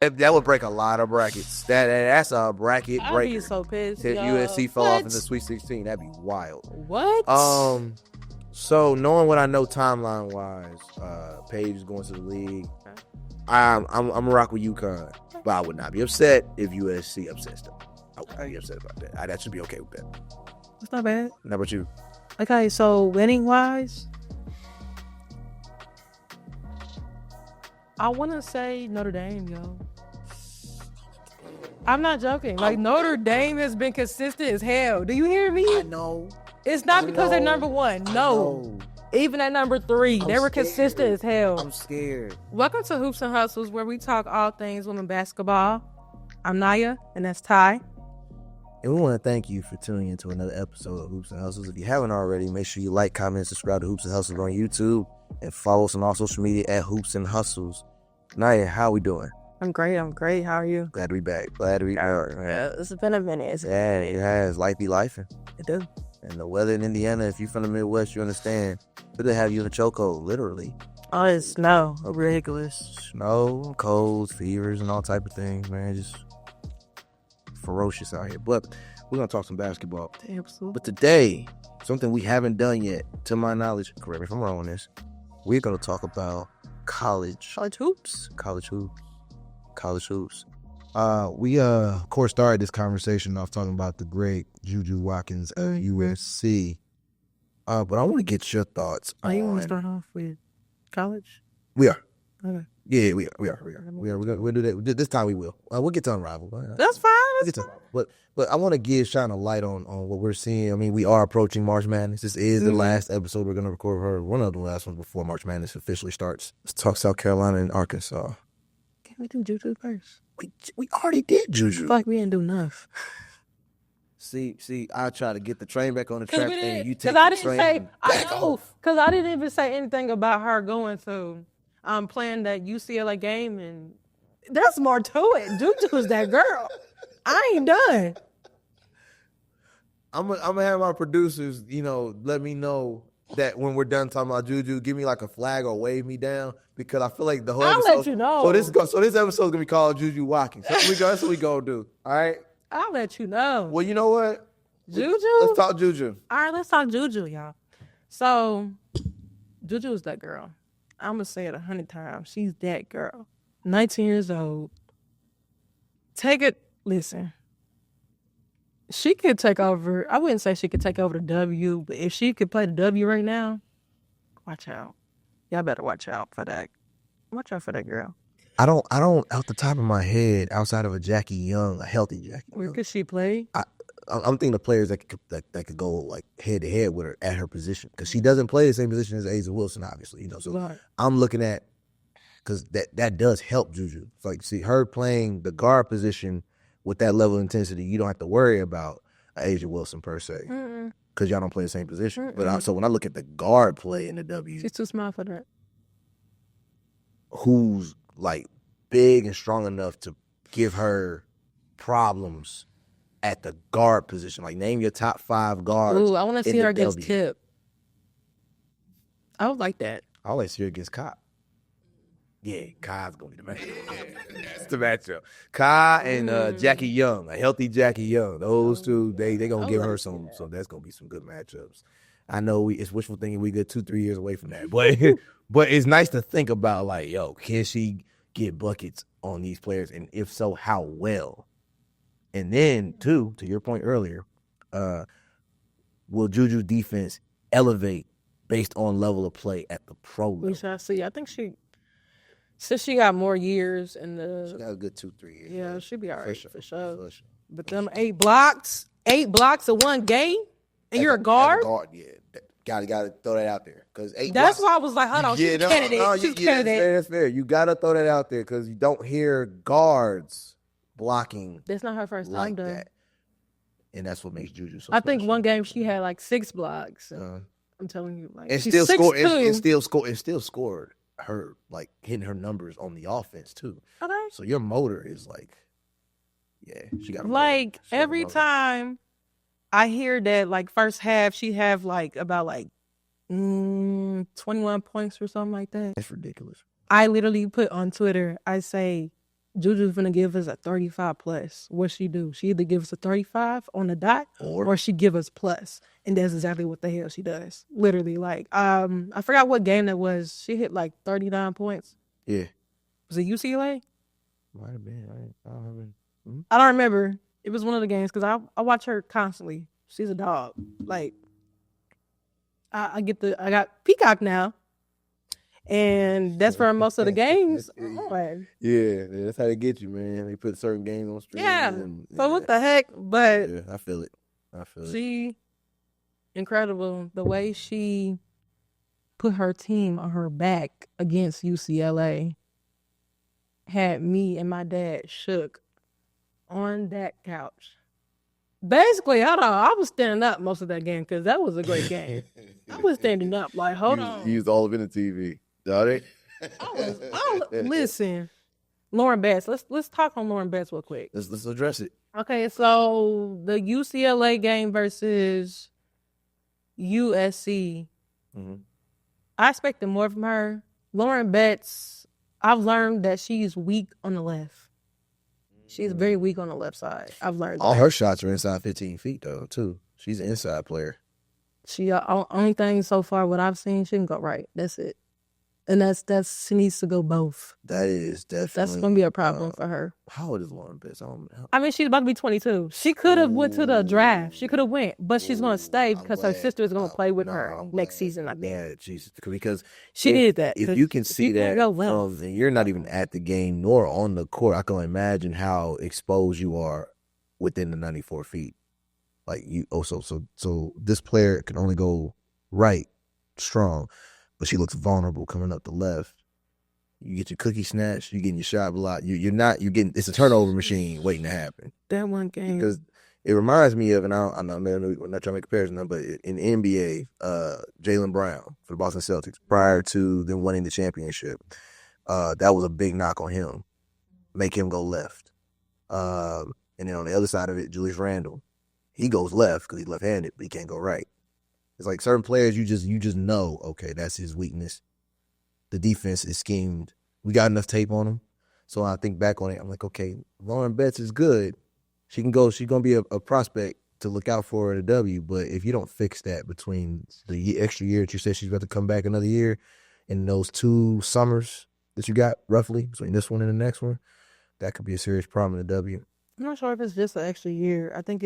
That would break a lot of brackets. That's a bracket I'd breaker. be so pissed. If Yo. USC fell What? off in the Sweet 16, that'd be wild. What? So knowing what I know timeline wise, Paige is going to the league. I'm gonna rock with UConn, but I would not be upset if USC upsets them. I would not be upset about that. That should be okay with that. That's not bad. How about you? Okay, so winning wise, I want to say Notre Dame, yo. I'm not joking. Like, Notre Dame has been consistent as hell. Do you hear me? I know. It's not because they're number one. No. Even at number 3, they were consistent as hell. I'm scared. Welcome to Hoops and Hustles, where we talk all things women basketball. I'm Naya, and that's Ty. And we want to thank you for tuning into another episode of Hoops and Hustles. If you haven't already, make sure you like, comment, and subscribe to Hoops and Hustles on YouTube, and follow us on all social media at Hoops and Hustles. Naya, how we doing? I'm great. How are you? Glad to be back. Glad to be back. Yeah, it's been a minute. Yeah, it has. Life be life. It does. And the weather in Indiana, if you're from the Midwest, you understand. But they have you in a chokehold, literally. Oh, it's snow. Ridiculous. Snow, colds, fevers, and all type of things, man. Just ferocious out here. But we're going to talk some basketball. Absolutely. But today, something we haven't done yet, to my knowledge, correct me if I'm wrong on this, we're going to talk about college hoops. We of course started this conversation off talking about the great Juju Watkins at USC. But I want to get your thoughts. You want to start off with college? We are. Okay. Yeah, we are. We'll do that. This time we will. We'll get to Unrivaled. That's fine. But I want to shine a light on what we're seeing. I mean, we are approaching March Madness. This is the last episode we're going to record for her. One of the last ones before March Madness officially starts. Let's talk South Carolina and Arkansas. Can we do Juju first? We already did Juju. Like we didn't do enough. See, I try to get the train back on the track, and you take I the didn't train say, back off. Because I didn't even say anything about her going to playing that UCLA game, and there's more to it. Juju's that girl. I ain't done. I'm gonna have my producers, let me know that when we're done talking about Juju, give me like a flag or wave me down, because I feel like the whole episode. I'll let you know. So this episode's gonna be called Juju Watkins. That's what we gonna do. All right. I'll let you know. Well, you know what? Juju? Let's talk Juju. All right, let's talk Juju, y'all. So, Juju is that girl. I'm going to say it 100 times. She's that girl. 19 years old. Listen. She could take over. I wouldn't say she could take over the W, but if she could play the W right now, watch out. Y'all better watch out for that. Watch out for that girl. I don't, out the top of my head, outside of a Jackie Young, a healthy Jackie Young, Where could she play? I'm thinking of players that could go like head to head with her at her position, because she doesn't play the same position as A'ja Wilson, obviously. So Right. I'm looking at, because that does help Juju. It's like, see, her playing the guard position with that level of intensity, you don't have to worry about A'ja Wilson per se, because y'all don't play the same position. But so when I look at the guard play in the W, She's too small for that. who's like big and strong enough to give her problems at the guard position? Like, name your top 5 guards. Ooh, I want to see her against W. Tip. I would like that. I always see her against Kai. Yeah, Kai's gonna be the matchup. Yeah, that's the matchup. Kai and Jackie Young, a healthy Jackie Young. Those two, they gonna give her some. So that's gonna be some good matchups. I know it's wishful thinking. We get 2-3 years away from that, but it's nice to think about, like, yo, can she get buckets on these players, and if so, how well? And then, too, to your point earlier, will Juju's defense elevate based on level of play at the pro level? We shall see. I think since she got more years in the... She got a good 2-3 years. Yeah, she'll be all right, for sure. For sure. But them 8 blocks in one game, and you're a guard? Yeah. Gotta throw that out there. That's why I was like, hold on, she's a candidate. She's a candidate. That's fair. You gotta throw that out there, because you don't hear guards blocking That's not her first time, like though. that. And that's what makes Juju so I think special. one game she had like 6 blocks. I'm telling you, like, And she's still scored. 6'2". And still scored her, like, hitting her numbers on the offense too. Okay. So your motor is like, yeah, she got a Like, motor. every time I hear that, like, first half, she have like about like 21 points or something like that. That's ridiculous. I literally put on Twitter, I say, Juju finna give us a 35 plus. What she do? She either give us a 35 on the dot or she give us plus. And that's exactly what the hell she does. Literally, like, I forgot what game that was. She hit like 39 points. Yeah. Was it UCLA? Might have been. I don't remember. I don't remember. It was one of the games because I watch her constantly. She's a dog. Like, I got Peacock now. And that's for most of the games. Yeah, that's how they get you, man. They put certain games on stream. Yeah. So what the heck? But yeah, I feel it. She incredible. The way she put her team on her back against UCLA had me and my dad shook on that couch. Basically, I was standing up most of that game because that was a great game. I was standing up like, hold on. You used all of it in the TV. Listen, Lauren Betts. Let's talk on Lauren Betts real quick. Let's address it. Okay, so the UCLA game versus USC. Mm-hmm. I expected more from her. Lauren Betts, I've learned that she's weak on the left. She's very weak on the left side. I've learned all that. her shots are inside 15 feet though, too. She's an inside player. She only thing so far what I've seen, she can go right. That's it. And that's she needs to go both. That is definitely. That's gonna be a problem for her. How old is Lauren Betts? I mean, she's about to be 22. She could have went to the draft. She could have went, but she's gonna stay because her sister is gonna play with her next season. I think. Yeah, Jesus, because she did that. If you can see that, and you're not even at the game nor on the court, I can imagine how exposed you are within the 94 feet. Like you, so this player can only go right, strong. But she looks vulnerable coming up the left. You get your cookie snatched, you getting your shot blocked. You're getting, it's a turnover machine waiting to happen. That one game. Because it reminds me of, and I know we're not trying to make a comparison, but in the NBA, Jaylen Brown for the Boston Celtics, prior to them winning the championship, that was a big knock on him. Make him go left. And then on the other side of it, Julius Randle, he goes left because he's left-handed, but he can't go right. It's like certain players, you just know, okay, that's his weakness. The defense is schemed. We got enough tape on him. So I think back on it, I'm like, okay, Lauren Betts is good. She's going to be a prospect to look out for at a W. But if you don't fix that between the extra year that you said she's about to come back another year and those 2 summers that you got roughly between this one and the next one, that could be a serious problem in the W. I'm not sure if it's just an extra year. I think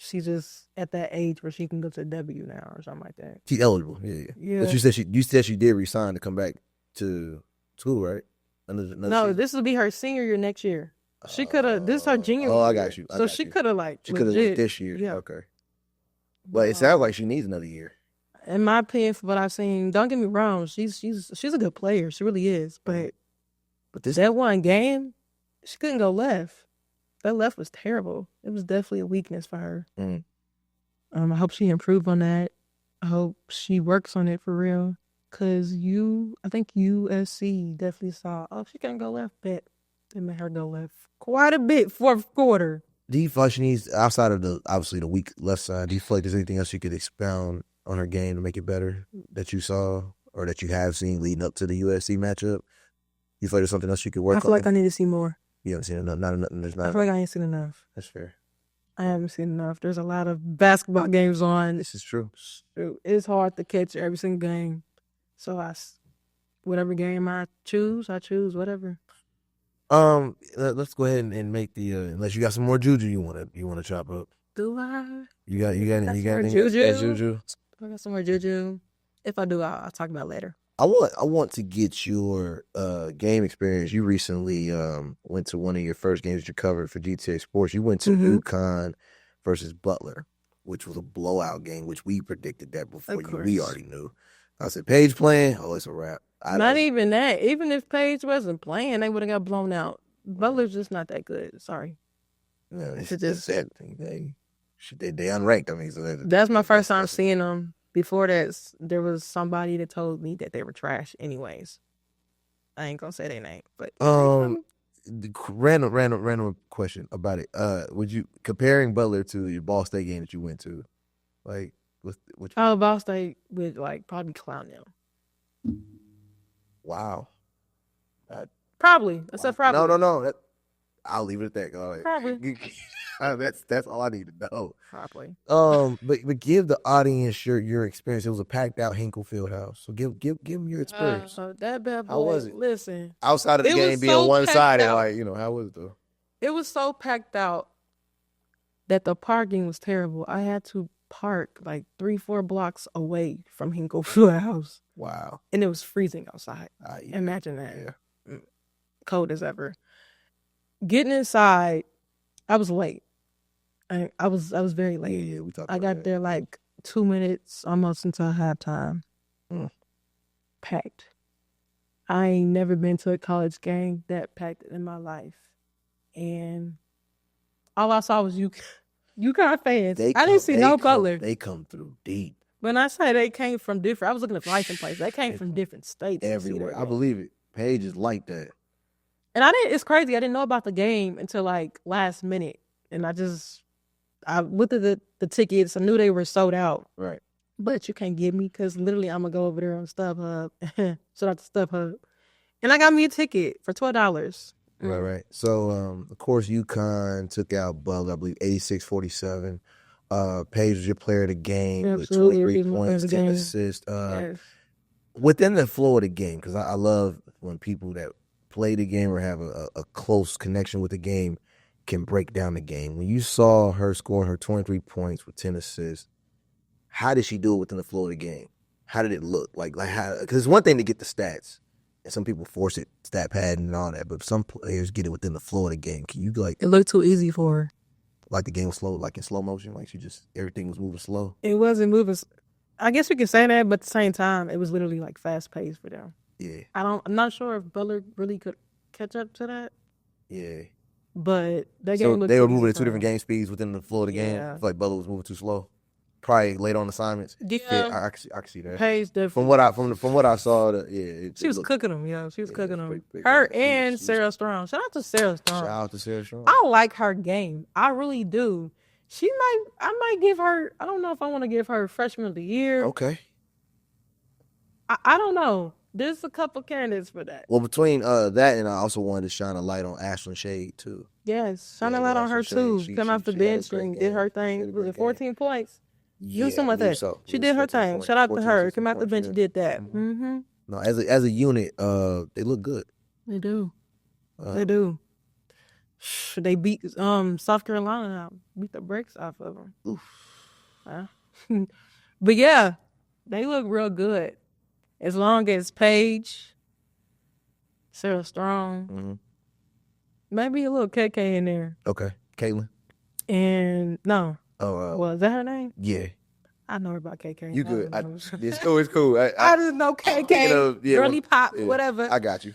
she's just at that age where she can go to W now or something like that. She's eligible, yeah. But you said she did resign to come back to school, right? No, this will be her senior year next year. She could have. This is her junior year. Oh, I got you. She could have She could have went this year. Yeah. Okay. But it sounds like she needs another year. In my opinion, from what I've seen, don't get me wrong, she's a good player. She really is. But that one game, she couldn't go left. That left was terrible. It was definitely a weakness for her. Mm. I hope she improved on that. I hope she works on it for real. Because I think USC definitely saw, she can't go left, but they made her go left quite a bit fourth quarter. Do you feel like she needs, outside of obviously the weak left side, do you feel like there's anything else you could expound on her game to make it better that you saw or that you have seen leading up to the USC matchup? You feel like there's something else you could work on? I feel like I need to see more. You haven't seen enough? Not enough. I feel like I ain't seen enough. That's fair. I haven't seen enough. There's a lot of basketball games on. This is true. It's hard to catch every single game. So whatever game I choose whatever. Let's go ahead and make the unless you got some more juju you want to chop up. Do I? You got more juju? I got some more juju. If I do, I'll talk about it later. I want to get your game experience. You recently went to one of your first games that you covered for GTA Sports. You went to UConn versus Butler, which was a blowout game, which we predicted that before we already knew. I said, Paige playing? Oh, it's a wrap. Not even that. Even if Paige wasn't playing, they would have got blown out. Butler's just not that good. Sorry. No, it's just sad. They unranked. I mean, so that's my first time seeing them. Before that, there was somebody that told me that they were trash anyways. I ain't gonna say their name, but random question about it. Would you comparing Butler to your Ball State game that you went to, like which? Oh, Ball State would probably clown them. Wow, Probably. I said probably. No. I'll leave it at that. All right. Probably. That's all I need to know. Probably. But give the audience your experience. It was a packed out Hinkle Fieldhouse. So give them your experience. That bad boy. How was it? Listen. Outside of the It game was being so one packed sided, out. like, how was it though? It was so packed out that the parking was terrible. I had to park like 3-4 blocks away from Hinkle Fieldhouse. Wow. And it was freezing outside. Yeah. Imagine that. Yeah. Cold as ever. Getting inside, I was late. I was very late. Yeah, we talked I about got that. there like 2 minutes almost until halftime. Packed. I ain't never been to a college game that packed in my life. And all I saw was UConn fans. I didn't see no Butler. They come through deep. When I say they came from different, I was looking at license plates. They came from different states. Everywhere. I believe it. Paige is like that. And it's crazy. I didn't know about the game until like last minute. And I looked at the tickets. I knew they were sold out. Right. But you can't get me because literally I'm going to go over there on StubHub. Shout out to StubHub. And I got me a ticket for $12. Right. So, of course, UConn took out Butler, I believe, 86-47. Paige was your player of the game Absolutely. with 23 points, 10 game. assists. Yes. Within the flow of the game, because I love when people that play the game or have a close connection with the game can break down the game. When you saw her scoring her 23 points with 10 assists, how did she do it within the flow of the game? How did it look? Like how? Because it's one thing to get the stats, and some people force it, stat padding and all that, but some players get it within the flow of the game. Can you It looked too easy for her. Like the game was slow, like in slow motion, like everything was moving slow? It wasn't moving. I guess we could say that, but at the same time, it was literally like fast paced for them. Yeah. I'm not sure if Butler really could catch up to that. Yeah. But that So game looked they were too moving easy at two for different them. game speeds within the flow of the game. Yeah. I feel like Butler was moving too slow. Probably late on assignments. Yeah. I can see that. Paige definitely. From what I saw, She was cooking them, She was Yeah, cooking it's them. pretty Her good. and She was- Sarah Strong. Shout out to Sarah Strong. Shout out to Sarah Strong. I like her game. I really do. I might give her, I don't know if I want to give her freshman of the year. Okay. I don't know. There's a couple candidates for that. Well, between that and I also wanted to shine a light on Ashlyn Shade too. Yes. Shine a Yeah, light on yeah, her she- too. she- Come she- off the she had a bench great and game. did her She had thing. a Was great it 14 points? Yeah, Something like I believe that. so. She It did was her 14 thing. points. Shout out to 14, her. 16 Come out the points, bench yeah. and did that. Mm-hmm. No, as a unit, they look good. They do. Uh, They do. They beat South Carolina now. Beat the brakes off of them. Oof. But yeah, they look real good. As long as Paige, Sarah Strong, Mhm. maybe a little KK in there. Okay, Caitlin. And no, Oh, well, is that her name? yeah, I know her about KK. you good. I don't know. It's cool. It's cool. I just know KK, yeah, girly pop, yeah, whatever. I got you.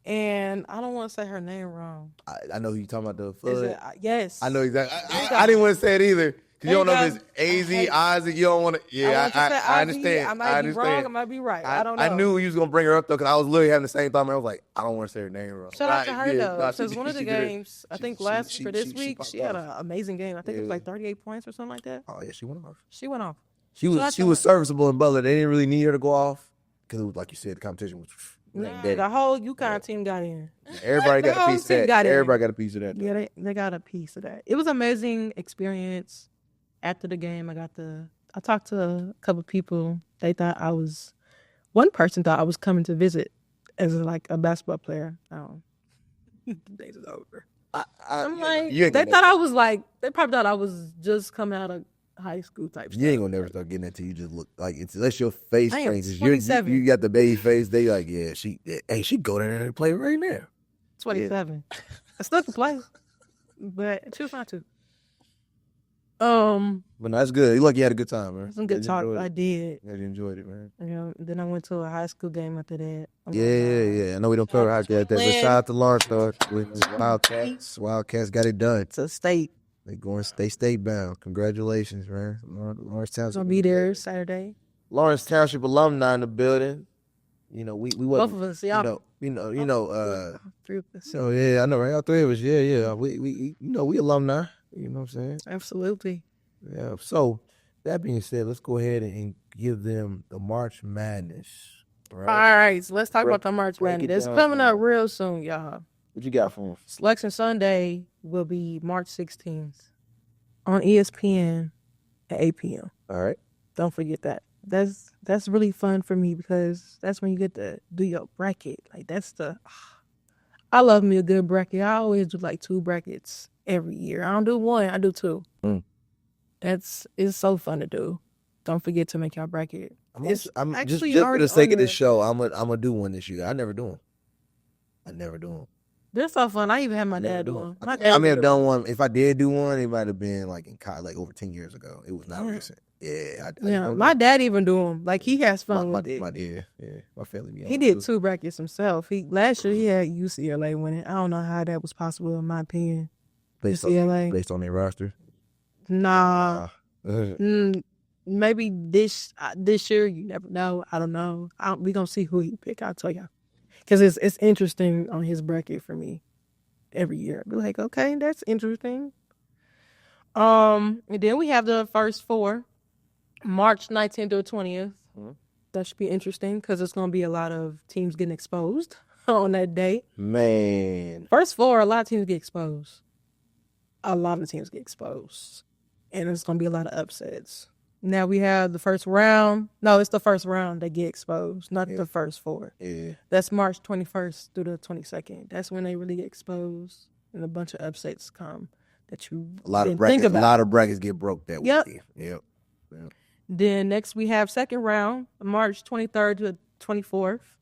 And I don't want to say her name wrong. I know who you talking about the Is FUD. it? Yes. I know exactly. There you I go. didn't want to say it either. Cause you There don't know you if go. it's AZ, I hate- Isaac. You don't want to. Yeah, want to say I IV. understand. I might be wrong. I might be right. I don't know. I knew he was gonna bring her up though, because I was literally having the same thought. I was like, I don't want to say her name wrong. Shout out to her Yeah, though. nah, she Because did- one of the she did it. games, I She- think she- last she- for this she week, popped she had off. an amazing game. I think it was Yeah. like 38 points or something like that. Oh yeah, she went off. She went off. She Shout out was to her. serviceable in Butler. They didn't really need her to go off because it was like you said, the competition was. Nah, dead. the whole UConn team got in. Everybody the got a whole piece of team that. got in. Everybody got a piece of that. Yeah, they got a piece of that. It was an amazing experience. After the game, I talked to a couple people. They thought one person thought I was coming to visit as a basketball player. The days is over. I'm like, you ain't they gonna thought never- I was they probably thought I was just coming out of high school type stuff. You ain't gonna never start getting that till you just look like it's unless your face I am changes. 27. You got the baby face. They like, yeah, she go down there and play right now. 27. I still can play, but she was fine too. But no, that's good. You look, you had a good time, man. some good Glad you talk. enjoyed I it. did. Glad you enjoyed it, man. Then I went to a high school game after that. Yeah. I know we don't cover hockey like that, but shout out to Lawrence though. With Wildcats. Wildcats got it done. It's a state. They state bound. Congratulations, man. Lawrence Township. I'll be there Saturday. Lawrence Township alumni in the building. You know, we Both wasn't, of us, y'all. you know, Three of us. so yeah, I know, right? All three of us, yeah. We we alumni. You know what I'm saying? Absolutely. Yeah. So that being said, let's go ahead and give them the March Madness All right, so let's talk Break- about the March break Madness. it That's down coming for up me. real soon, y'all. What you got for him? Selection Sunday will be March 16th on ESPN at 8 p.m. All right. Don't forget that. That's really fun for me because that's when you get to do your bracket. Like I love me a good bracket. I always do like 2 brackets every year. I don't do 1, I do 2. Mm. It's so fun to do. Don't forget to make your bracket. I'm It's just actually for already the sake on of this there. show, I'm gonna do one this year. I never do them. They're so fun. I even had my Never dad do do 'em. them. I My think dad I may have do done one. If I did do one, it might have been like in college, like over 10 years ago. It was not Yeah. recent. Yeah, Yeah, don't my know. dad even do them. Like he has fun with it. My family. be on He it, did too. 2 brackets himself. Last year he had UCLA winning. I don't know how that was possible in my opinion. based UCLA. on their roster. Nah. Uh, Maybe this year, you never know. I don't know. We gonna see who he pick. I'll tell you, because it's interesting on his bracket for me every year. Be like, okay, that's interesting. And then we have the first 4, March 19th through 20th. Mhm. That should be interesting because it's gonna be a lot of teams getting exposed on that day. Man, First 4, a lot of teams get exposed. A lot of teams get exposed, and it's gonna be a lot of upsets. Now we have the first round. No, it's the first round that get exposed, not the first 4. yeah. That's March 21st through the 22nd. That's when they really get exposed, and a bunch of upsets come that you A lot of didn't brackets. think about. A lot of brackets get broke that Yep. week. Yep. Then next we have second round, March 23rd to 24th.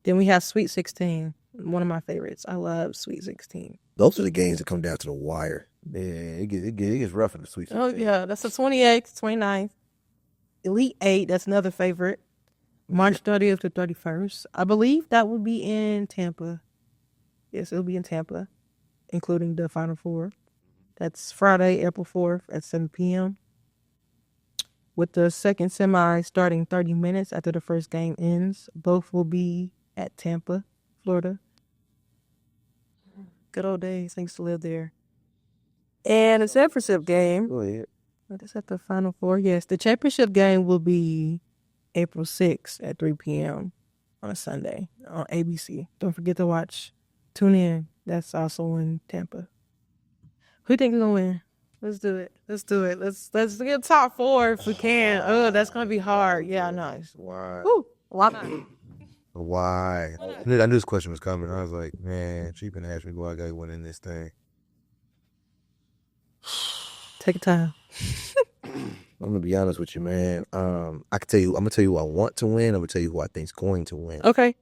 Then we have Sweet 16, one of my favorites. I love Sweet 16. Those are the games that come down to the wire. Yeah, it gets rough in the Sweet 16. Oh yeah, that's the 28th, 29th. Elite 8, that's another favorite. March 30th to 31st. I believe that will be in Tampa. Yes, it'll be in Tampa, including the Final 4. That's Friday, April 4th at 7 p.m. With the second semi starting 30 minutes after the first game ends. Both will be at Tampa, Florida. Good old days. I used to live there. And the championship game. Go ahead. What is that, the Final 4? Yes, the championship game will be April 6th at 3 p.m. on a Sunday on ABC. Don't forget to watch. Tune in. That's also in Tampa. Who you think is gonna win? Let's do it. Let's get top 4 if we can. Oh, that's gonna be hard. Yeah, I know. Why? Woo, why not? Why? I knew this question was coming. I was like, man, she been asking me why I got to win in this thing. Take your time. I'm gonna be honest with you, man. I can tell you. I'm gonna tell you who I want to win. I'm gonna tell you who I think's going to win. Okay.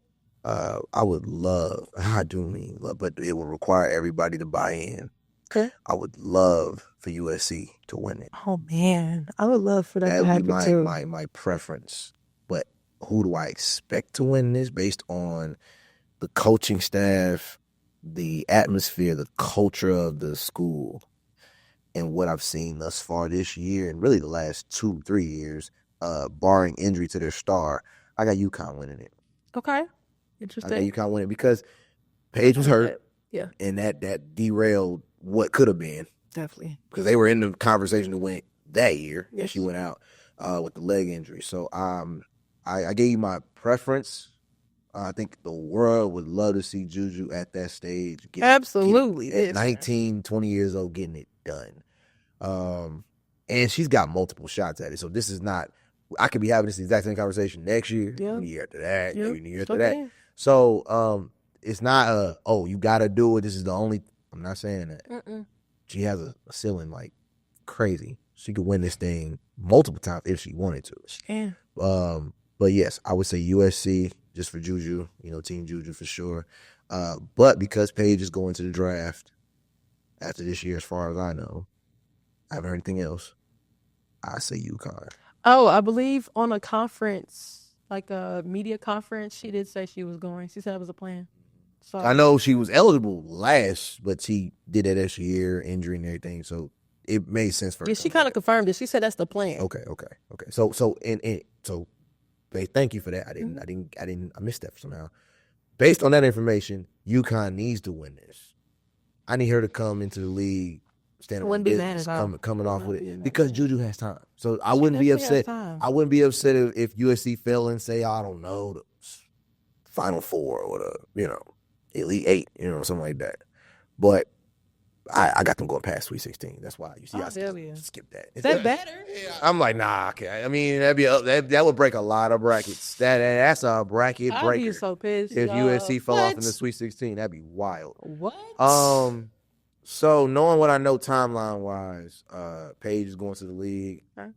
I would love. I do mean love, but it will require everybody to buy in. Okay. I would love for USC to win it. Oh man, I would love for that That to would be happen my too. my preference. But who do I expect to win this based on the coaching staff, the atmosphere, the culture of the school, and what I've seen thus far this year and really the last 2-3 years, barring injury to their star, I got UConn winning it. Okay. I got Interesting. UConn winning because Paige was hurt. Yeah. And that derailed what could have been Definitely. because they were in the conversation to win that year. Yes. She went out with the leg injury. So I gave you my preference. I think the world would love to see Juju at that stage. Absolutely. At 19, 20 years old, getting it done. And she's got multiple shots at it. So this is not, I could be having this exact same conversation next year, Yeah. the year after that, Yeah. maybe the year after Sure that. can. So it's not you got to do it. This is the only, I'm not saying that. Mm-mm. She has a ceiling like crazy. She could win this thing multiple times if she wanted to. She can. But yes, I would say USC just for Juju, Team Juju for sure. But because Paige is going to the draft after this year, as far as I know, I haven't heard anything else. I say UConn. Oh, I believe on a conference, like a media conference, she did say she was going. She said it was a plan. So I know she was eligible last, but she did that extra year, injury and everything, so it made sense for her. yeah, she kind of confirmed it. She said that's the plan. Okay. So babe, thank you for that. I missed that somehow. Based on that information, UConn needs to win this. I need her to come into the league, stand up, Wouldn't be mad at all. coming off with Wouldn't be it mad. because Juju has time. So I She wouldn't be definitely has upset. time. I wouldn't be upset if USC fell and say, I don't know, the Final Four or the Elite Eight, something like that. But I got them going past Sweet 16. That's why you see I skip that. Is that better? I'm like, nah, okay. I mean, that would break a lot of brackets. That's a bracket I'd breaker. be so pissed. If USC fell off in the What? Sweet 16, that'd be wild. What? So knowing what I know timeline wise, Paige is going to the league. Okay.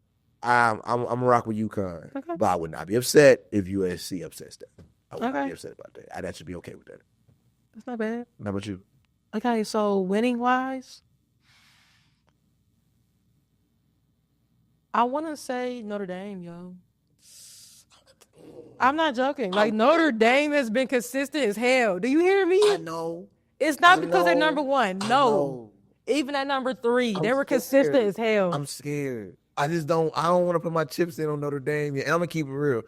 I'm gonna rock with UConn, Okay. but I would not be upset if USC upsets that. I would not Okay. be upset about that. That should be okay with that. That's not bad. How about you? Okay, so winning wise, I want to say Notre Dame, yo. I'm not joking. Like, Notre Dame has been consistent as hell. Do you hear me? I know. It's not I because they're know. number one. I No. know. Even at number 3, I'm they were scared. consistent as hell. I'm scared. I don't want to put my chips in on Notre Dame yet. And I'm gonna keep it real.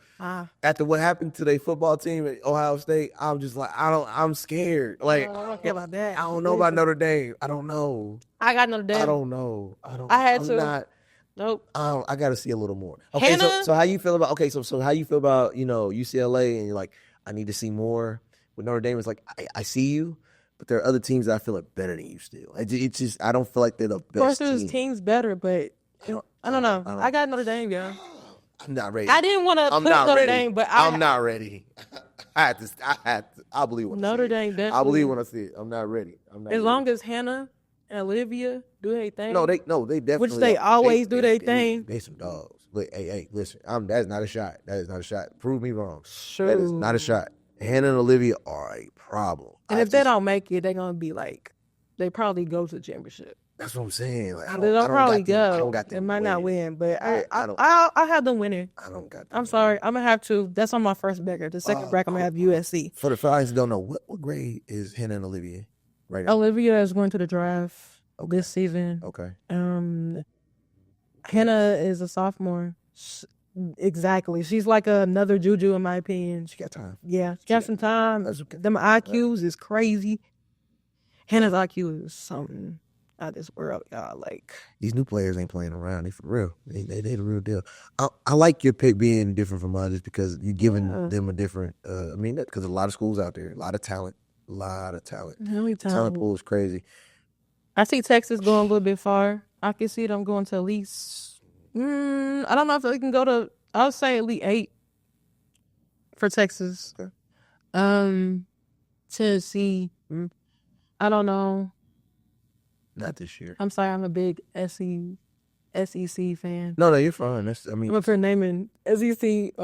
After what happened to their football team at Ohio State, I'm just like, I'm scared. Like, I don't care about that. I don't know about Notre Dame. I don't know. I got Notre Dame. I don't know. I had I'm to. Not, Nope. I got to see a little more. Okay, Hannah? so how you feel about so how you feel about UCLA and you're like, I need to see more. With Notre Dame, it's like I see you, but there are other teams that I feel are better than you still. It's just I don't feel like they're the best. Of course, there's team. teams better, but I don't know. I got Notre Dame, yo. I'm not ready. I didn't want to I'm put not Notre ready. Dame, but I'm not ready. I believe when Notre I see Dame it. definitely. I believe when I see it. I'm not ready. I'm not As ready. long as Hannah and Olivia do their thing. No, they definitely. Which they always do their thing. They some dogs. Look, hey, listen. That's not a shot. That is not a shot. Prove me wrong. Sure. That is not a shot. Hannah and Olivia are a problem. And if they don't make it, they're gonna be like, they probably go to the championship. That's what I'm saying. Like, They'll probably got them- I go. don't got They them might not winning. win, but I don't- I have them winning. I don't got them I'm sorry. I'm gonna have to. That's on my first bracket. The second bracket, I'm gonna have USC. For the fans who don't know, what grade is Hannah and Olivia right now? Olivia is going to the draft this season. Okay. Hannah is a sophomore. Exactly. She's like another Juju in my opinion. She got time. Yeah, she got some time. That's okay. Them IQs is crazy. Hannah's IQ is something out of this world, y'all. Like, These new players ain't playing around. They for real. They the real deal. I like your pick being different from others because you're giving them a different. Because a lot of schools out there, a lot of talent. how many Talent times? pool is crazy. I see Texas going a little bit far. I can see them going to at least. I don't know if they can go to. I would say Elite 8 for Texas. Okay. Tennessee. I don't know. Not this year. I'm sorry. I'm a big SEC fan. No, you're fine. I'm up here naming SEC teams.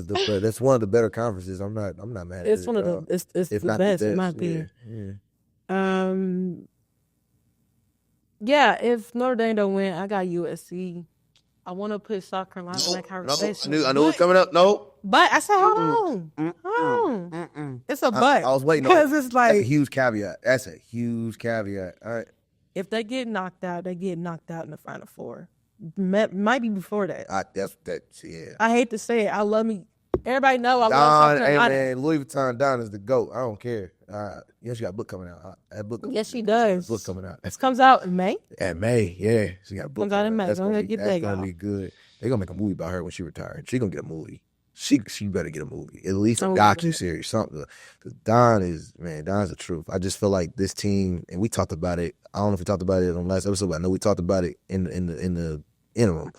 That's one of the better conferences. I'm not mad at it. It's one of the. It's if the not best the in my best. opinion. Yeah. Yeah, if Notre Dame don't win, I got USC. I want to put South Carolina in that conversation. I knew it was coming up. No. But I said, hold on. It's a but. I was waiting on Because it. it's That's like, a huge caveat. All right. if they get knocked out, they get knocked out in the Final Four. Might be before that. Yeah. I hate to say it. I love me. Everybody know I love Don, South hey Carolina. man, Louis Vuitton Don is the GOAT. I don't care. Yeah, she got a book coming out. That book. Yes, she does. Book coming out. This comes out in May. At May, yeah. She got a book. Comes out in May. That's Go ahead, get that, gonna y'all. be good. They're gonna make a movie about her when she retired. She gonna get a movie. She better get a movie. At least a docuseries, something. Because Don's the truth. I just feel like this team, and we talked about it. I don't know if we talked about it on the last episode, but I know we talked about it in the interim.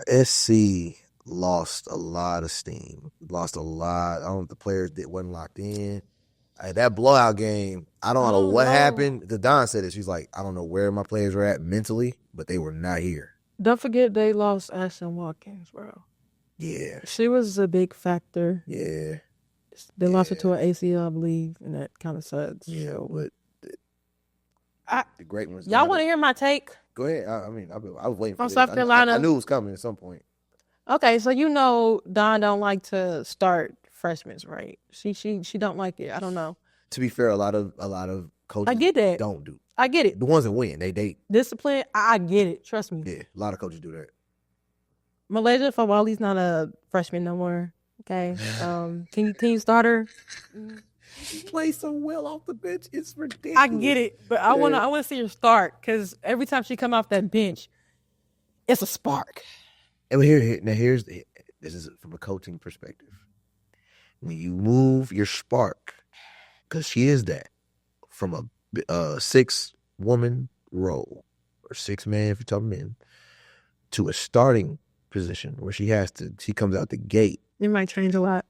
SC lost a lot of steam. Lost a lot. I don't know if the players wasn't locked in. That blowout game, I don't know what happened. The Don said it. She's like, I don't know where my players were at mentally, but they were not here. Don't forget they lost Ashton Watkins, bro. Yeah. She was a big factor. Yeah. They lost her to an ACL, I believe, and that kind of sucks. Yeah, but the great ones. Y'all want to hear my take? Go ahead. I was waiting for From this. South Carolina? I knew it was coming at some point. Okay, so you know Don don't like to start freshmen, right? She don't like it. I don't know. To be fair, a lot of coaches I get that. don't do. I get it. The ones that win, they Discipline, I get it. Trust me. yeah, a lot of coaches do that. Malaysia Fawali's not a freshman no more. Okay. Can you start her? He plays so well off the bench. It's ridiculous. I get it, but I wanna see her start because every time she come off that bench, it's a spark. And this is from a coaching perspective. when you move your spark, because she is that, from a 6-woman role, or 6-man if you're talking men, to a starting position where she comes out the gate. It might change a lot.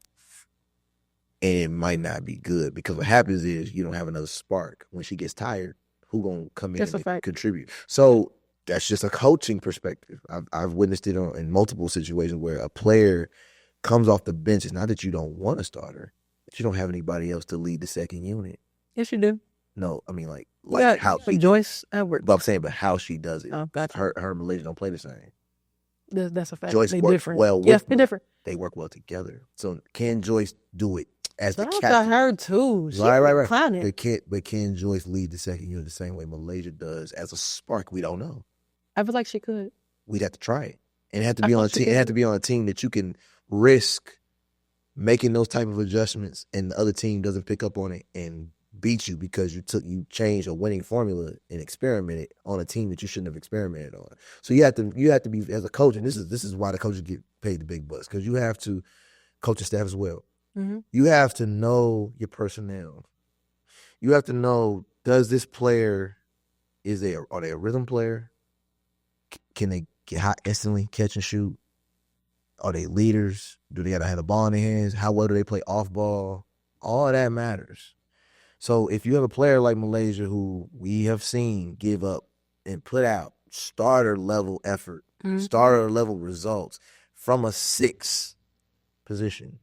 And it might not be good, because what happens is you don't have another spark. When she gets tired, who gonna come in That's a and fact. contribute? So that's just a coaching perspective. I've witnessed it in multiple situations where a player comes off the bench. It's not that you don't want a starter, but you don't have anybody else to lead the second unit. Yes, you do. No, I mean like Yeah, how but Joyce Edwards. But I'm saying, but how she does it. Oh, gotcha. Her and Malaysia don't play the same. That's a fact. Joyce They works different. well with Yeah, they're different. They work well together. So can Joyce do it as the But I got captain? her too. She Right. clowning. But can Joyce lead the second unit the same way Malaysia does as a spark? We don't know. I feel like she could. We'd have to try it, and it had to I be on a thought she team. It could. had to be on a team that you can risk making those type of adjustments, and the other team doesn't pick up on it and beat you because you changed a winning formula and experimented on a team that you shouldn't have experimented on. So you have to be, as a coach, and this is why the coaches get paid the big bucks, because you have to coach your staff as well. Mm-hmm. You have to know your personnel. You have to know, does this player, are they a rhythm player? Can they get hot instantly, catch and shoot? Are they leaders? Do they got to have the ball in their hands? How well do they play off ball? All of that matters. So if you have a player like Malaysia, who we have seen give up and put out starter level effort, Mm-hmm. starter level results from a 6 position,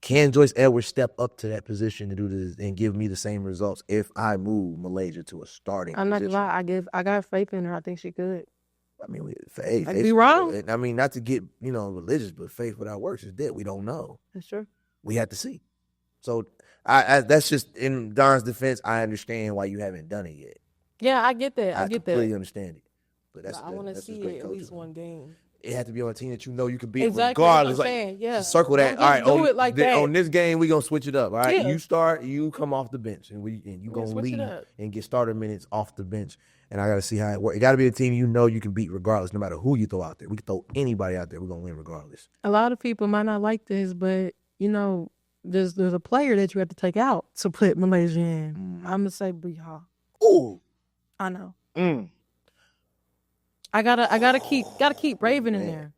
can Joyce Edwards step up to that position to do this and give me the same results if I move Malaysia to a starting I'm not position? gonna lie. I got faith in her. I think she could. I mean, faith. I could be wrong. I mean, not to get religious, but faith without works is dead. We don't know. That's true. We have to see. So I that's just, in Don's defense, I understand why you haven't done it yet. Yeah, I get that. I get that. completely understand it. But I want to see it at least one game. It had to be on a team that you can beat Exactly. regardless. That's what I'm saying. Yeah. Circle that. Don't All right, just do it like that. On this game, we gonna switch it up. All right, Yeah. you start. You come off the bench, and you gonna switch it lead up. and get starter minutes off the bench. And I got to see how it works. It got to be a team you can beat regardless, no matter who you throw out there. We can throw anybody out there. We're gonna win regardless. A lot of people might not like this, but there's a player that you have to take out to put Malaysia in. I'm gonna say Briha. Ooh. I know. I gotta keep Raven in there.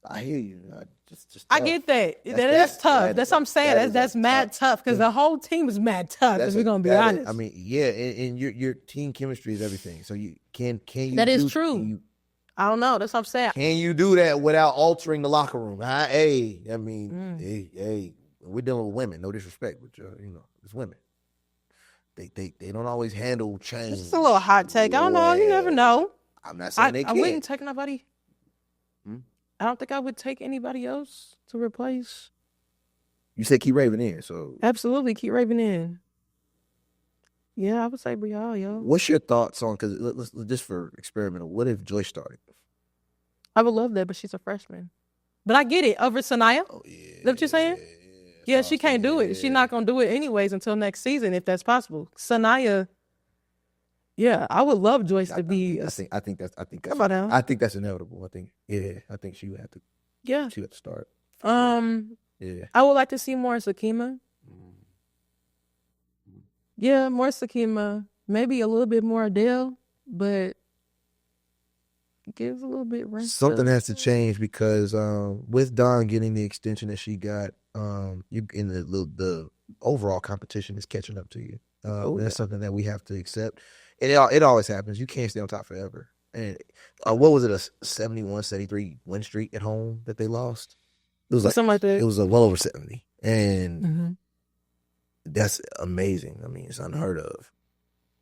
I hear you. I get that. That That's- is tough. that- That's what I'm saying. that is That's a mad tough because the whole team is mad tough. If we're gonna be honest. I mean, yeah, and your team chemistry is everything. So you can you. That is do- true. Can you, I don't know. That's what I'm saying. can you do that without altering the locker room? Hey, I mean, hey, we're dealing with women. No disrespect, but it's women. They don't always handle change. It's just a little hot take. I don't know. You never know. I'm not saying they I can't. wouldn't take nobody. Hmm? I don't think I would take anybody else to replace. You said keep Raven in, so Absolutely, keep Raven in. Yeah, I would say Brielle, yo. what's your thoughts on, because let's just for experimental, what if Joyce started? I would love that, but she's a freshman. But I get it. Over Sanaya? Oh yeah. Is that what you're saying? Yeah, she can't do it. She's not going to do it anyways until next season, if that's possible. Sanaya, yeah, I would love Joyce to be. I think that's Come on now. I think that's inevitable. I think she would have to Yeah. start. Yeah. I would like to see more Sakima. Yeah, more Sakima. Maybe a little bit more Adele, but gives a little bit rest. Something has to change, because with Dawn getting the extension that she got, you in the overall competition is catching up to you. That's something that we have to accept. And it always happens. You can't stay on top forever. And what was it, a 71, 73 win streak at home that they lost? It was like Something like that. It was well over 70, and Mhm. that's amazing. I mean, it's unheard of.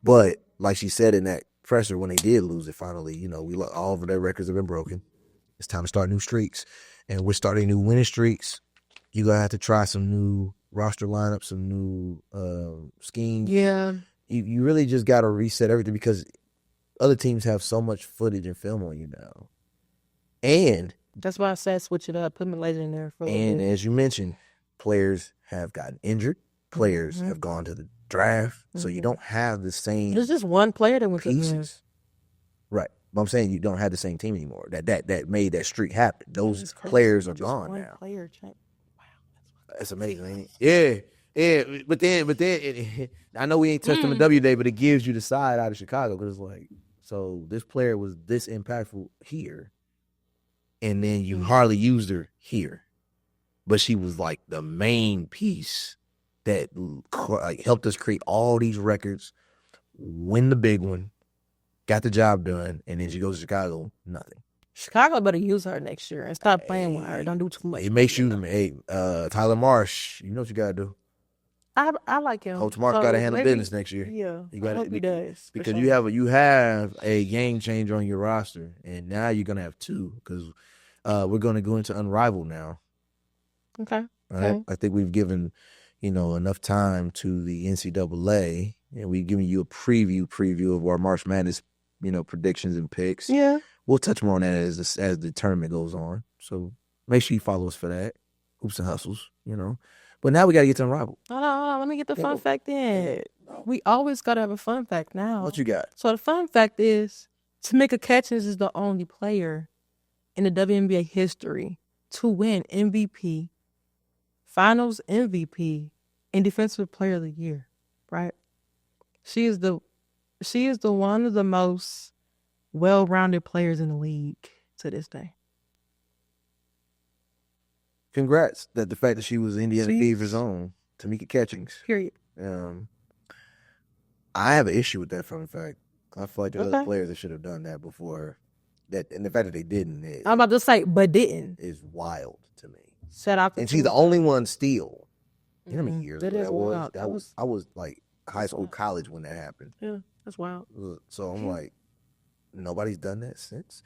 But like she said in that presser, when they did lose it, finally, all of their records have been broken. It's time to start new streaks, and we're starting new winning streaks. You're gonna have to try some new roster lineups, some new schemes. Yeah. You really just got to reset everything, because other teams have so much footage and film on you now, and That's why I said switch it up. Put Malaysia in there for a little And bit. as you mentioned, players have gotten injured. Players have gone to the draft. So you don't have the same There's just one player that went to the pieces. Right. But I'm saying you don't have the same team anymore that made that streak happen. Those It's crazy. players are Just gone one now. player change. Wow. That's amazing, ain't it? Yeah. But then I know we ain't touched on the W day, but it gives you the side out of Chicago because it's like, so this player was this impactful here, and then you hardly used her here, but she was like the main piece that like helped us create all these records, win the big one, got the job done, and then she goes to Chicago, nothing. Chicago better use her next year and stop playing with her. Don't do too much. It makes you, Tyler Marsh, you know what you got to do. I like him. Coach Marsh got to handle business next year. Yeah, You I hope he does. Because sure. you have a game changer on your roster, and now you're gonna have two because we're gonna go into Unrivaled now. Okay. All right? I think we've given enough time to the NCAA, and we've given you a preview of our March Madness predictions and picks. Yeah. We'll touch more on that as the tournament goes on. So make sure you follow us for that. Hoops and Hustles, But now we got to get to Unrivaled. Hold on. Let me get the fun fact in. We always got to have a fun fact now. What you got? So the fun fact is, Tamika Catchings is the only player in the WNBA history to win MVP, Finals MVP, and Defensive Player of the Year. Right? She is the one of the most well-rounded players in the league to this day. Congrats that the fact that she was Indiana Fever's own Tamika Catchings. Period. I have an issue with that fun fact. I feel like there's other players that should have done that before her. And the fact that they didn't I'm about to say, but didn't, is wild to me. Set out and she's the only one still. You know how many years that ago that was? I was like high school, college when that happened. Yeah, that's wild. So I'm like, nobody's done that since.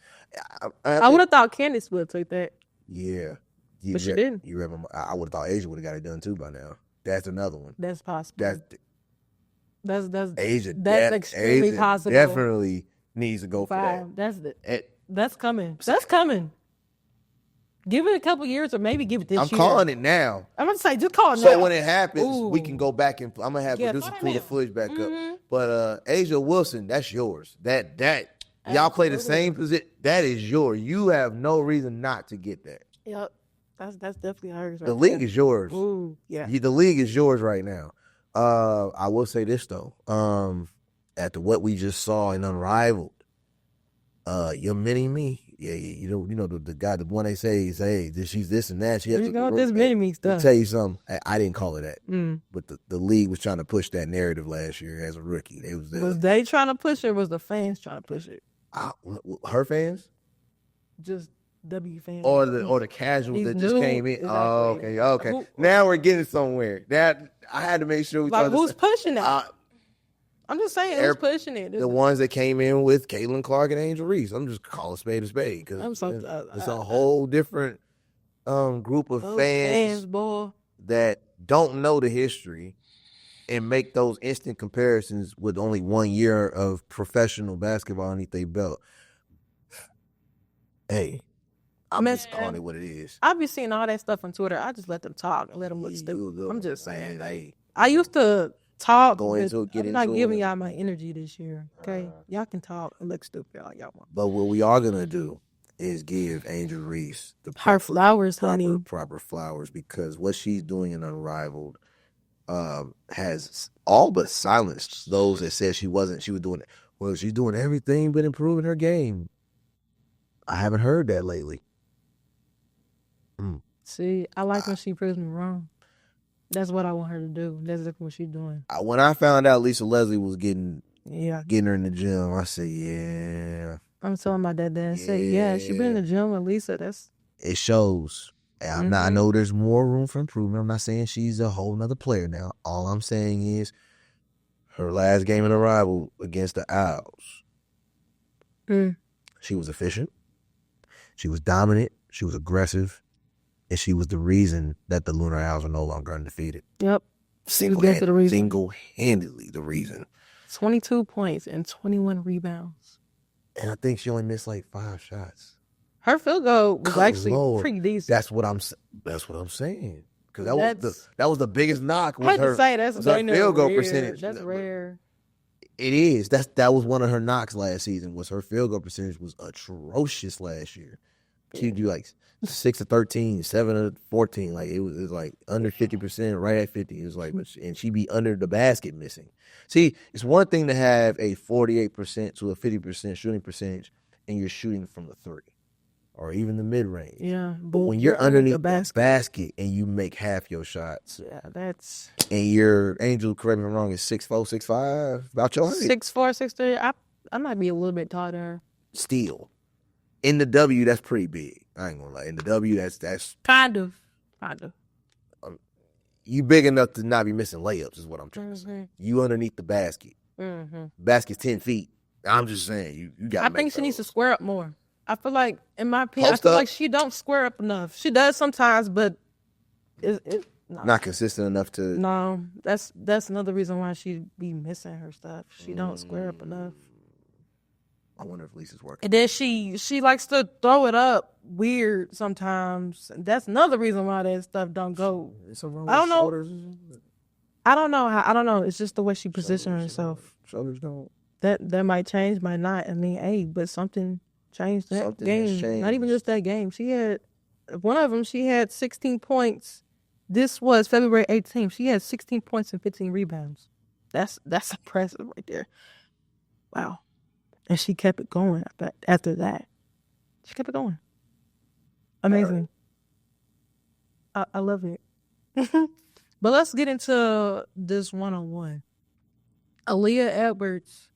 I would have thought Candace would have took that. Yeah. But she didn't. You remember? I would have thought Asia would have got it done too by now. That's another one. That's possible. That's Asia. That's extremely possible. Definitely needs to go for that. That's coming. That's coming. Give it a couple years, or maybe give it this year. I'm calling it now. I'm gonna say, just call it now. So when it happens, we can go back and I'm gonna have producer pull the footage back up. But Asia Wilson, that's yours. That y'all play the same position. That is yours. You have no reason not to get that. Yep. That's definitely hers. The league is yours. Ooh, yeah. The league is yours right now. I will say this though. After what we just saw in Unrivaled, your mini me. Yeah, you know the guy, the one they say is, hey, she's this and that. She has to this mini me stuff. I'll tell you something. I didn't call it that, but the league was trying to push that narrative last year as a rookie. Was they trying to push it? Or was the fans trying to push it? Her fans, just W fans, or the casuals that just came in. Exactly. Oh, okay. Now we're getting somewhere. That I had to make sure we who's pushing it. I'm just saying, who's pushing it? The ones that came in with Caitlin Clark and Angel Reese. I'm just calling spade a spade because it's a whole different group of fans that don't know the history and make those instant comparisons with only 1 year of professional basketball underneath their belt. Hey, I'm just calling it what it is. I be seeing all that stuff on Twitter. I just let them talk and let them look stupid. I'm just saying. Hey, I used to talk. I'm not giving y'all my energy this year. Okay, y'all can talk and look stupid all y'all want. But what we are gonna do is give Angel Reese her flowers, honey. Proper flowers, because what she's doing in Unrivaled has all but silenced those that said she was doing it. Well, she's doing everything but improving her game. I haven't heard that lately. See, I like when she proves me wrong. That's what I want her to do. That's what she's doing. When I found out Lisa Leslie was getting her in the gym, I said, yeah. I'm telling my dad that. I said, yeah, she been in the gym with Lisa. It shows. I know there's more room for improvement. I'm not saying she's a whole nother player now. All I'm saying is her last game in Unrivaled against the Owls, she was efficient. She was dominant. She was aggressive. And she was the reason that the Lunar Owls are no longer undefeated. Yep. Single-handedly the reason. 22 points and 21 rebounds. And I think she only missed like 5 shots. Her field goal was actually pretty decent. That's what I'm saying. Because that was the biggest knock. I had to say that's her field goal percentage. That's rare. It is. That was one of her knocks last season. Was her field goal percentage was atrocious last year. She'd do like 6 to 13, 7 to 14. Like it was like under 50%, right at 50. It was like, and she'd be under the basket missing. See, it's one thing to have a 48% to a 50% shooting percentage, and you're shooting from the three or even the mid range. Yeah, But when you're underneath the basket and you make half your shots, yeah, that's and your Angel, correct me if I'm wrong, is 6'4", 6'5", about your height. 6'4", 6'3". I might be a little bit taller than her. Still, in the W, that's pretty big. I ain't gonna lie. In the W, that's Kind of. you big enough to not be missing layups. Is what I'm trying to say. Mm-hmm. You underneath the basket. Mm-hmm. Basket's 10 feet. I'm just saying you got. I think she needs to square up more. I feel like, in my opinion, Post I feel up. like she don't square up enough. She does sometimes, but no. Not consistent enough to. No, that's another reason why she be missing her stuff. She don't square up enough. I wonder if Lisa's working. And then she likes to throw it up weird sometimes. That's another reason why that stuff don't go. I don't know. I don't know how. I don't know. It's just the way she positions herself. Shoulders don't. That might change, might not. I mean, hey, but something changed that Something game. has changed. Not even just that game. She had one of them. She had 16 points. This was February 18th. She had 16 points and 15 rebounds. That's impressive right there. Wow. And she kept it going after that. She kept it going. Amazing. I love it. But let's get into this one-on-one. Aaliyah Edwards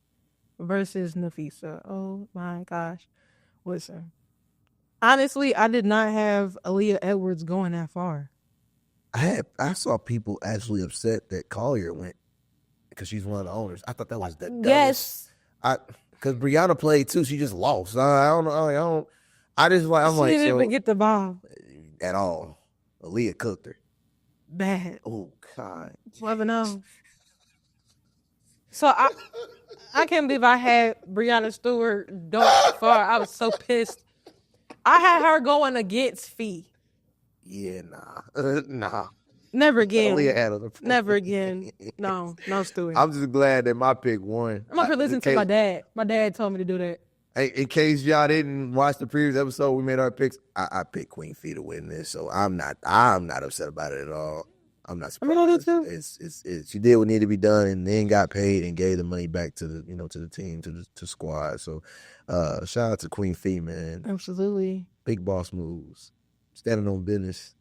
versus Nafisa. Oh my gosh. Listen. Honestly, I did not have Aaliyah Edwards going that far. I saw people actually upset that Collier went because she's one of the owners. I thought that was the Yes. because Brianna played too. She just lost. I don't know. I'm She like didn't so, even get the ball. at all. Aaliyah cooked her. Bad. Oh God. 12-0. So I can't believe I had Brianna Stewart going far. I was so pissed. I had her going against Fee. Yeah, nah. Never again. Aaliyah had her. Never again. No Stewart. I'm just glad that my pick won. I'm up here listening to my dad. My dad told me to do that. Hey, in case y'all didn't watch the previous episode, we made our picks. I picked Queen Fee to win this, so I'm not upset about it at all. I'm not surprised. I do too. It's she did what needed to be done, and then got paid and gave the money back to the team, to squad. So, shout out to Queen Fee, man. Absolutely. Big boss moves, standing on business.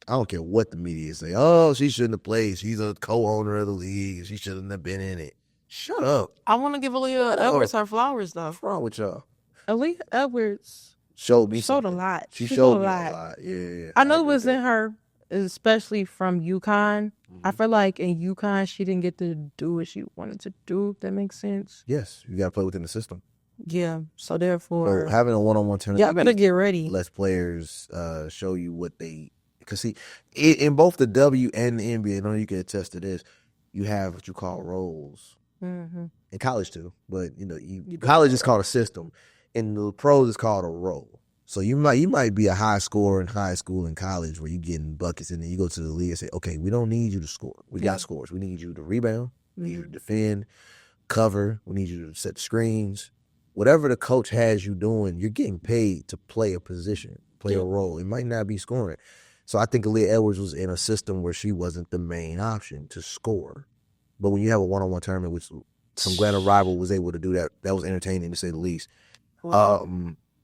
I don't care what the media say. Oh, she shouldn't have played. She's a co-owner of the league. She shouldn't have been in it. Shut up. I want to give Aaliyah Edwards her flowers, though. What's wrong with y'all? Aaliyah Edwards Showed me showed a something. lot. She showed me a lot. Yeah. I know it agree was with in her, especially from UConn. I Mhm. feel like in UConn, she didn't get to do what she wanted to do, if that makes sense. Yes, you got to play within the system. Yeah, so So therefore, having a one-on-one tournament, y'all better get ready. lets players show you what they. Because see, in both the W and the NBA, I know you can attest to this. You have what you call roles Mm-hmm. in college too, but college is called a system, and the pros is called a role. So you might be a high scorer in high school and college where you getting buckets, and then you go to the league and say, okay, we don't need you to score. We got scores. We need you to rebound. We need you to defend, cover. We need you to set screens. Whatever the coach has you doing, you're getting paid to play a position, play a role. It might not be scoring. So I think Aaliyah Edwards was in a system where she wasn't the main option to score. But when you have a one-on-one tournament, which some Atlanta rival was able to do that was entertaining to say the least.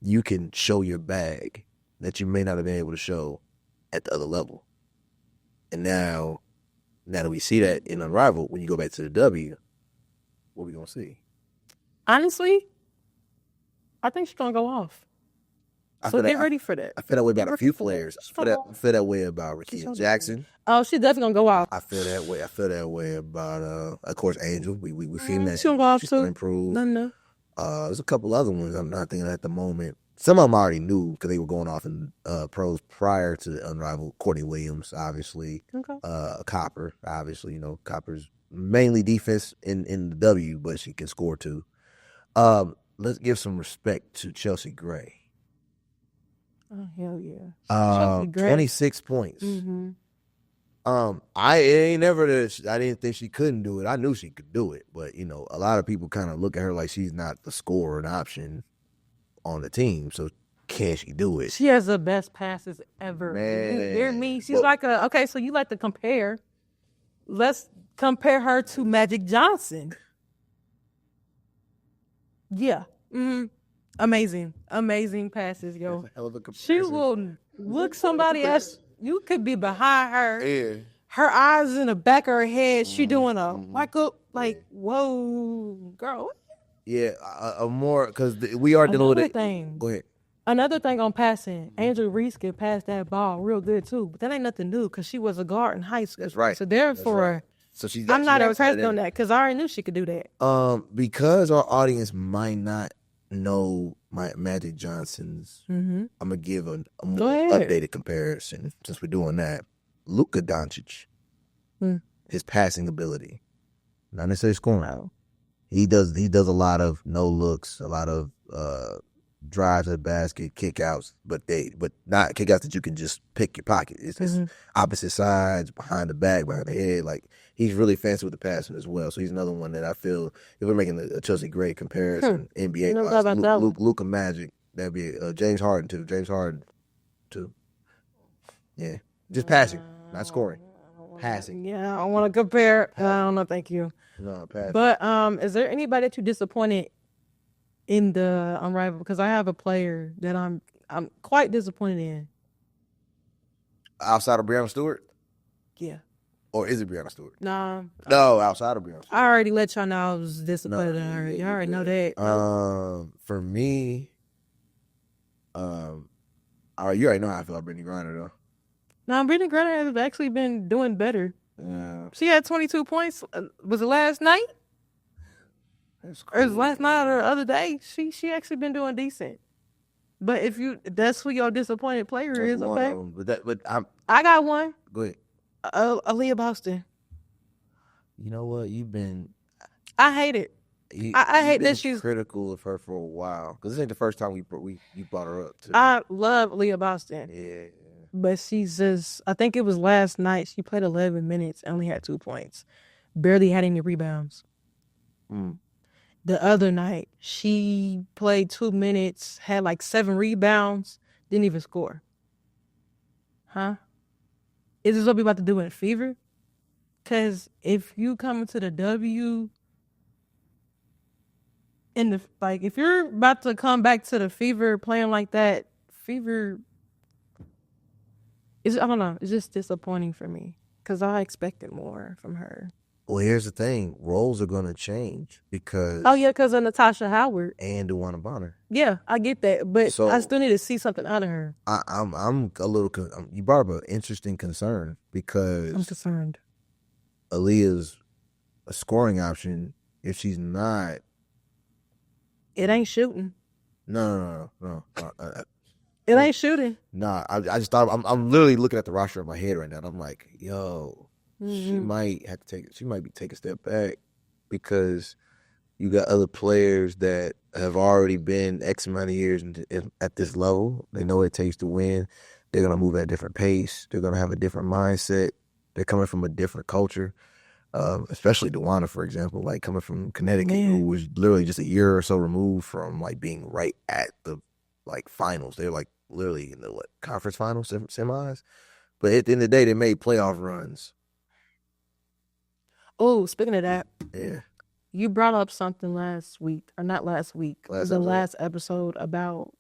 You can show your bag that you may not have been able to show at the other level. And now that we see that in Unrivaled, when you go back to the W, what we gonna see? Honestly, I think she's gonna go off. So get ready for that. I feel that way about a few players. I feel that way about Rakia Jackson. Oh, she's definitely gonna go off. I feel that way. I feel that way about, of course, Angel. We seen that She's gonna go off she's too. gonna improve. No. There's a couple other ones I'm not thinking at the moment. Some of them I already knew because they were going off in pros prior to the Unrivaled. Courtney Williams, obviously. Okay. Copper, obviously. Copper's mainly defense in the W, but she can score too. Let's give some respect to Chelsea Gray. Oh hell yeah. Chelsea Gray. 26 points. Mm-hmm. I didn't think she couldn't do it. I knew she could do it, but a lot of people kind of look at her like she's not the scorer and option on the team. So can she do it? She has the best passes ever. Man. You hear me? She's Well- like okay, so you like to compare. Let's compare her to Magic Johnson. Yeah. Amazing. Amazing passes, yo. Hell of a She comparison. will look somebody else. You could be behind her. Yeah. Her eyes in the back of her head. She doing a like, whoa, girl. Yeah, a more because we are dealing with Another it. thing. Go ahead. Another thing on passing, Angel Reese can pass that ball real good too. But that ain't nothing new because she was a guard in high school. That's right. So therefore, So she's. I'm not impressed on that because I already knew she could do that. Because our audience might not know my Magic Johnson's. I'm gonna give a more Go ahead. updated comparison since we're doing that. Luka Doncic, his passing ability, not necessarily scoring. He does a lot of no looks, a lot of drives at the basket, kickouts, but not kickouts that you can just pick your pocket. It's just opposite sides, behind the back, behind the head. Like he's really fancy with the passing as well. So he's another one that I feel if we're making a Chelsea Gray comparison, NBA, No doubt about that one. Luka Magic, that'd be James Harden too. Yeah, just passing, not scoring, passing. Yeah, I don't want to compare. I don't know. Thank you. No, passing. But is there anybody that you disappointed in the Unrivaled? Because I have a player that I'm quite disappointed in. Outside of Breanna Stewart, Yeah. or is it Breanna Stewart? Nah. No, outside of Breanna Stewart. I already let y'all know I was disappointed in her. Y'all already know that. For me, you already know how I feel about Brittany Griner though. Now, Brittany Griner has actually been doing better. Yeah, She had 22 points. Was it last night? that's Or it was last night or the other day? She actually been doing decent. But that's who your disappointed player is, one okay? of them. But I'm I got one. go ahead. Aaliyah Boston. You know what? You've been. I hate it. I hate you've been that she's- critical of her for a while because this ain't the first time you brought her up. I love Aaliyah Boston. Yeah. But she's just, I think it was last night. She played 11 minutes, only had 2 points. Barely had any rebounds. The other night, she played 2 minutes, had like 7 rebounds, didn't even score. Huh? Is this what we about to do in Fever? Because if you come into the W, if you're about to come back to the Fever playing like that, Fever, I don't know, it's just disappointing for me because I expected more from her. Well, here's the thing: roles are going to change because Oh, yeah, because of Natasha Howard. and DeWanna Bonner. Yeah, I get that, but So- I still need to see something out of her. I'm a little. You brought up an interesting concern because I'm concerned. Aaliyah's a scoring option. If she's not, It ain't shooting. no. It ain't shooting. Nah, I just thought I'm literally looking at the roster in my head right now. And I'm like, yo, she Mhm. might have to take a step back because you got other players that have already been X amount of years at this level. They know what it takes to win. They're gonna move at a different pace. They're gonna have a different mindset. They're coming from a different culture. Especially DeWanna, for example, like coming from Connecticut, Man. who was literally just a year or so removed from like being right at the like finals. They're like literally in the conference finals, semis. But at the end of the day, they made playoff runs. Oh, speaking of that, Yeah. you brought up something last week, or not last week, last episode about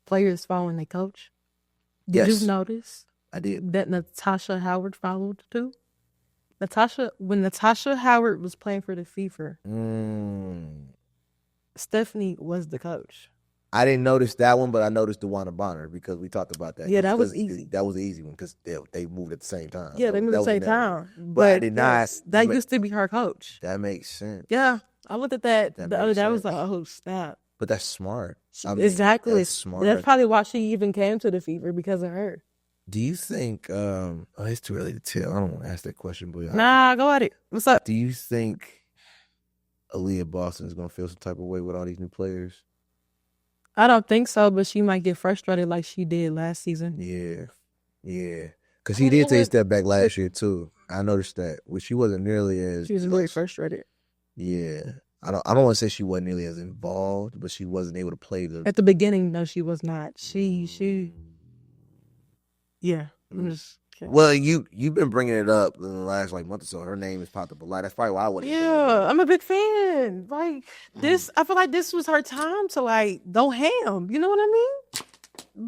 players following their coach. Did Yes. you notice I did. that Natasha Howard followed too? When Natasha Howard was playing for the Fever, Stephanie was the coach. I didn't notice that one, but I noticed DeWanna Bonner because we talked about that. Yeah, that was Because easy. That was the easy one because they moved at the same time. Yeah, they moved at the same time. But I did not. yes, that used to be her coach. That makes sense. Yeah, I looked at that That the other makes day. I was sense. like, oh snap! But that's smart. Exactly. That's smart. That's probably why she even came to the Fever, because of her. Do you think? It's too early to tell. I don't want to ask that question, but Nah, go at it. What's up? do you think Aaliyah Boston is going to feel some type of way with all these new players? I don't think so, but she might get frustrated like she did last season. Yeah. Because he did take a step back last year too. I noticed that. Well, she wasn't nearly as. She was really frustrated. Yeah. I don't want to say she wasn't nearly as involved, but she wasn't able to play the. At the beginning, no, she was not. She. Yeah. I'm just kidding. Well, you've been bringing it up in the last like month or so. Her name has popped up a lot. That's probably why I wouldn't. Yeah, I'm a big fan. Like this, I feel like this was her time to like go ham. You know what I mean?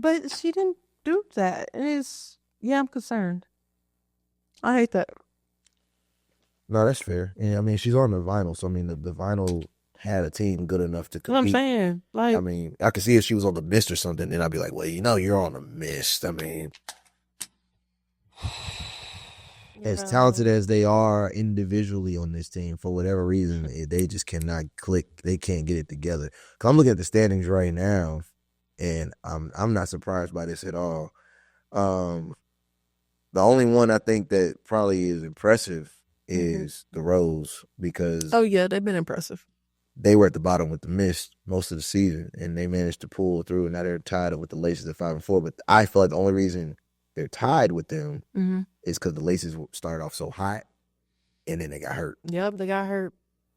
But she didn't do that. And I'm concerned. I hate that. No, that's fair. And I mean, she's on the vinyl, so I mean, the vinyl had a team good enough to You know what I'm compete. saying? Like, I mean, I could see if she was on the Mist or something, then I'd be like, well, you're on the Mist. I mean, as talented as they are individually on this team, for whatever reason, they just cannot click. They can't get it together. 'Cause I'm looking at the standings right now, and I'm not surprised by this at all. The only one I think that probably is impressive is the Rose, because oh yeah, they've been impressive. they were at the bottom with the Mist most of the season, and they managed to pull through. And now they're tied with the Laces at 5-4. But I feel like the only reason they're tied with them is because the Laces started off so hot, and then they got hurt. Yep, they got hurt.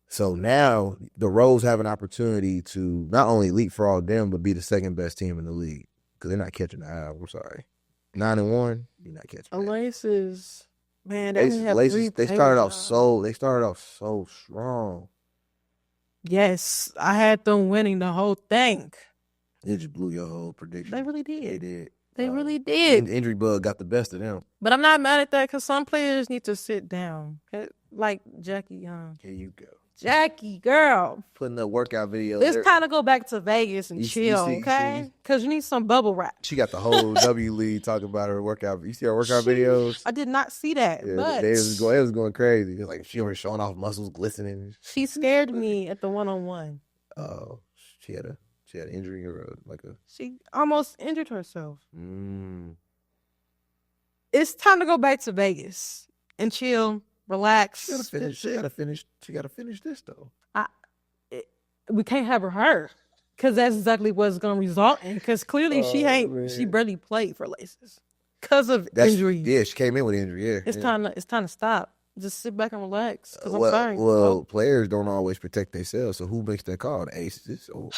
So now the Rose have an opportunity to not only leapfrog them, but be the second best team in the league, because they're not catching the eye. I'm sorry, 9-1, you're not catching. Laces, man, Laces, they started off so strong. Yes, I had them winning the whole thing. It just blew your whole prediction. They really did. They did. They really did. Injury bug got the best of them. But I'm not mad at that because some players need to sit down. Like Jackie Young. Here you go. Jackie, girl. Putting up workout videos. It's time to go back to Vegas and chill, okay? Because you need some bubble wrap. She got the whole W League talking about her workout. You see her workout videos? I did not see that. Yeah, but they was going crazy. It was like she was showing off muscles glistening. She scared me at the one-on-one. Oh, she had an injury or She almost injured herself. Mm. It's time to go back to Vegas and chill, relax. She gotta finish this though. We can't have her hurt because that's exactly what's going to result in. Because clearly she barely played for Laces because of injury. Yeah, she came in with injury. Yeah, it's time to stop. Just sit back and relax. Because I'm sorry. Players don't always protect themselves. So who makes that call? The Aces. Or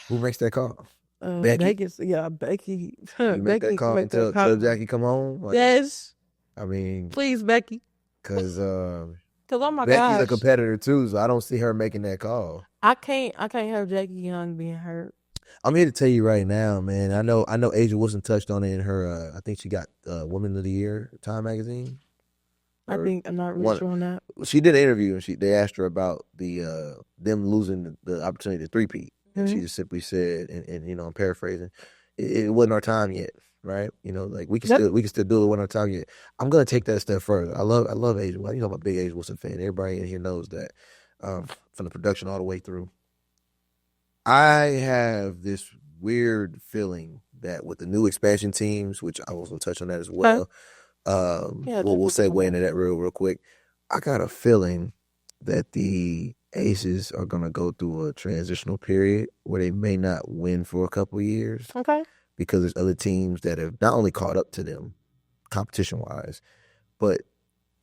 who makes that call? Becky. Vegas, yeah, Becky. You make that call until Jackie come home. Like, yes. I mean, please, Becky. Because oh my Becky's gosh, a competitor too, so I don't see her making that call. I can't have Jackie Young being hurt. I'm here to tell you right now, man. I know Asia Wilson touched on it in her. I think she got Woman of the Year Time magazine. I'm not really sure on that. She did an interview and they asked her about the them losing the opportunity to three-peat. And she just simply said, and I'm paraphrasing, it wasn't our time yet, right? Like we can still do it. It wasn't our time yet. I'm gonna take that a step further. I love Asia. Well, I'm a big Asia Wilson fan. Everybody in here knows that, from the production all the way through. I have this weird feeling that with the new expansion teams, which I was gonna touch on that as well. We'll segue into that real quick. I got a feeling that the Aces are going to go through a transitional period where they may not win for a couple of years. Okay. Because there's other teams that have not only caught up to them competition-wise, but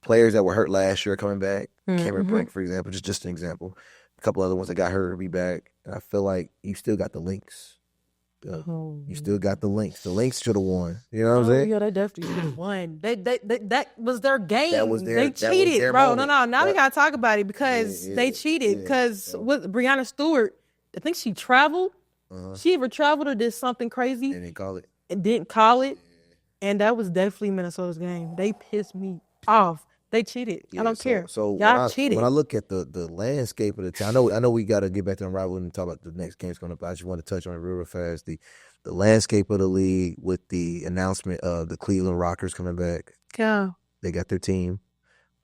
players that were hurt last year are coming back. Cameron Brink, for example, just an example. A couple other ones that got hurt will be back. And I feel like you still got the Lynx. You still got the Lynx. The Lynx should have won. You know what I'm saying? Yeah, they definitely should have won. That was their game. They cheated, that was their bro. moment. No. Now we gotta talk about it because they cheated. Because with Breanna Stewart, I think she traveled. She ever traveled or did something crazy and didn't call it. And didn't call it. And that was definitely Minnesota's game. They pissed me off. They cheated. I don't care. So y'all cheated. When I look at the landscape of the town, I know we got to get back to unraveling and talk about the next game's coming up. I just want to touch on it real fast. The landscape of the league with the announcement of the Cleveland Rockers coming back. Yeah. They got their team.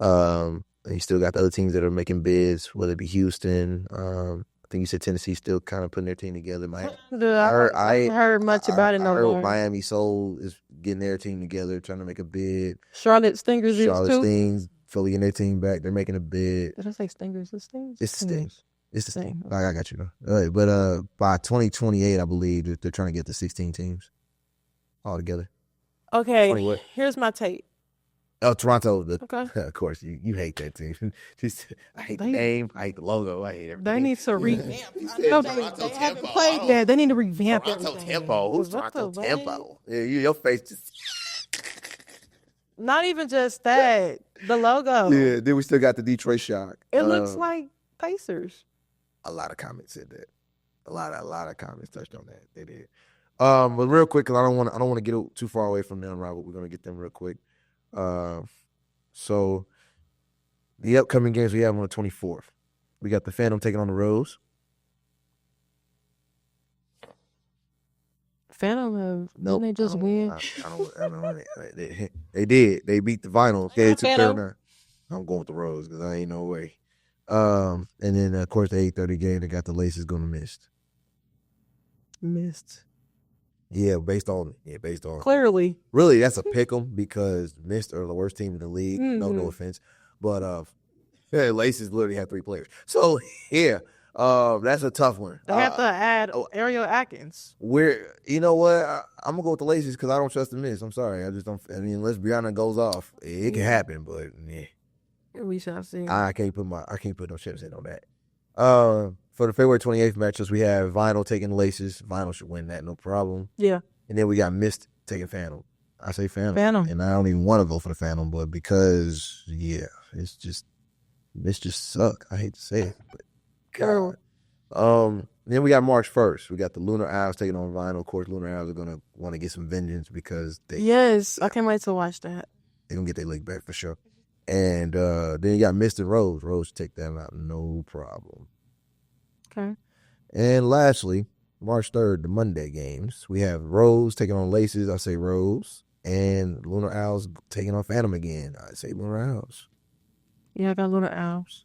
And you still got the other teams that are making bids, whether it be Houston. I think you said Tennessee still kind of putting their team together. I haven't heard much about it. I heard Miami Soul is getting their team together, trying to make a bid. Charlotte Stingers Stings, Philly getting their team back. They're making a bid. Did I say Stingers? The Stings? It's the Stings. It's the Stings. I got you. All right, but by 2028, I believe they're trying to get to 16 teams all together. Okay, here's my take. Oh, Toronto. Okay. Of course, you hate that team. I hate the They- name. I hate the logo. I hate everything. They need to revamp. You I said know Toronto they haven't Tempo. played I yet. They need to revamp Toronto everything. Tempo. Who's What Toronto the Tempo? Yeah, your face just. Not even just that. The logo. Yeah. Then we still got the Detroit Shock. It looks like Pacers. A lot of comments said that. A lot of comments touched on that. They did. But real quick, because I don't want to get too far away from them, Robert. We're gonna get them real quick. So the upcoming games we have on the 24th, we got the Phantom taking on the Rose. Phantom Nope. didn't they just win? I don't know. They did. They beat the Vinyl. Okay, to Phantom. Carolina. I'm going with the Rose because I ain't no way. And then of course the 8:30 game, they got the Laces going to Missed. Yeah, based on Clearly. really that's a pick 'em because Mist are the worst team in the league. No offense, but Laces literally have 3 players. So yeah, that's a tough one. They have to add Ariel Atkins. You know what? I'm gonna go with the Laces because I don't trust the Mist. I'm sorry, I just don't. I mean, unless Brianna goes off, it can happen, but yeah. We shall see. I can't put no chips in on that. For the February 28th matchups, we have Vinyl taking Laces. Vinyl should win that, no problem. Yeah. And then we got Mist taking Phantom. I say Phantom. Phantom. And I don't even want to go for the Phantom, but because it's just Mist just suck. I hate to say it, but Terrible. then we got March 1st. We got the Lunar Owls taking on Vinyl. Of course, Lunar Owls are gonna want to get some vengeance because Yes, I can't wait to watch that. they're gonna get their leg back for sure. And then you got Mist and Rose. Rose take them out, no problem. Okay. And lastly, March 3rd, the Monday games. We have Rose taking on Laces. I say Rose. And Lunar Owls taking on Phantom again. I say Lunar Owls. Yeah, I got Lunar Owls.